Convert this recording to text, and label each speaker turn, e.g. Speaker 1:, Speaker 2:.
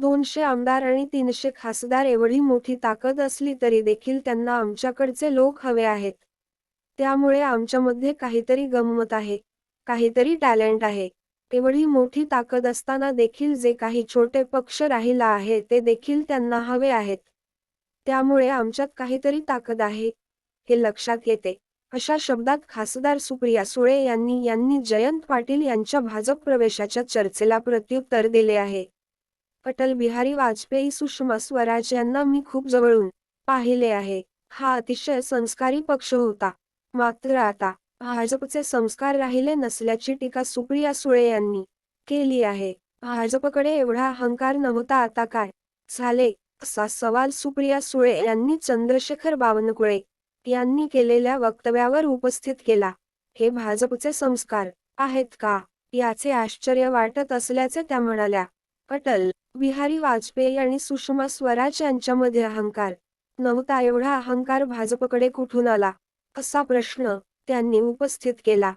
Speaker 1: 200 आमदार आणि 300 खासदार एवढी मोठी ताकद असली तरी देखील त्यांना आमच्याकडचे लोक हवे आहेत. त्यामुळे आमच्यामध्ये काहीतरी गंमत आहे, काहीतरी टॅलेंट आहे. एवढी मोठी ताकद असताना देखील जे काही छोटे पक्ष राहिला आहे ते देखील त्यांना हवे आहेत. त्यामुळे आमच्यात काहीतरी ताकद आहे, हे लक्षात येते. अशा शब्दात खासदार सुप्रिया सुळे यांनी जयंत पाटील यांच्या भाजप प्रवेशाच्या चर्चेला प्रत्युत्तर दिले आहे. अटल बिहारी वाजपेयी सुषमा स्वराज यांना मी खूप जवळून पाहिले आहे. हा अतिशय संस्कारी पक्ष होता. मात्र आता भाजपचे संस्कार राहिले नसल्याची टीका सुप्रिया सुळे यांनी केली आहे. भाजपकडे एवढा अहंकार नव्हता, आता काय झाले, असा सवाल सुप्रिया सुळे यांनी चंद्रशेखर बावनकुळे यांनी केलेल्या वक्तव्यावर उपस्थित केला. हे भाजपचे संस्कार आहेत का, याचे आश्चर्य वाटत असल्याचे त्या म्हणाल्या. अटल बिहारी वाजपेयी आणि सुषमा स्वराज यांच्यामध्ये अहंकार नव्हता, एवढा अहंकार भाजपकडे कुठून आला, असा प्रश्न त्यांनी उपस्थित केला.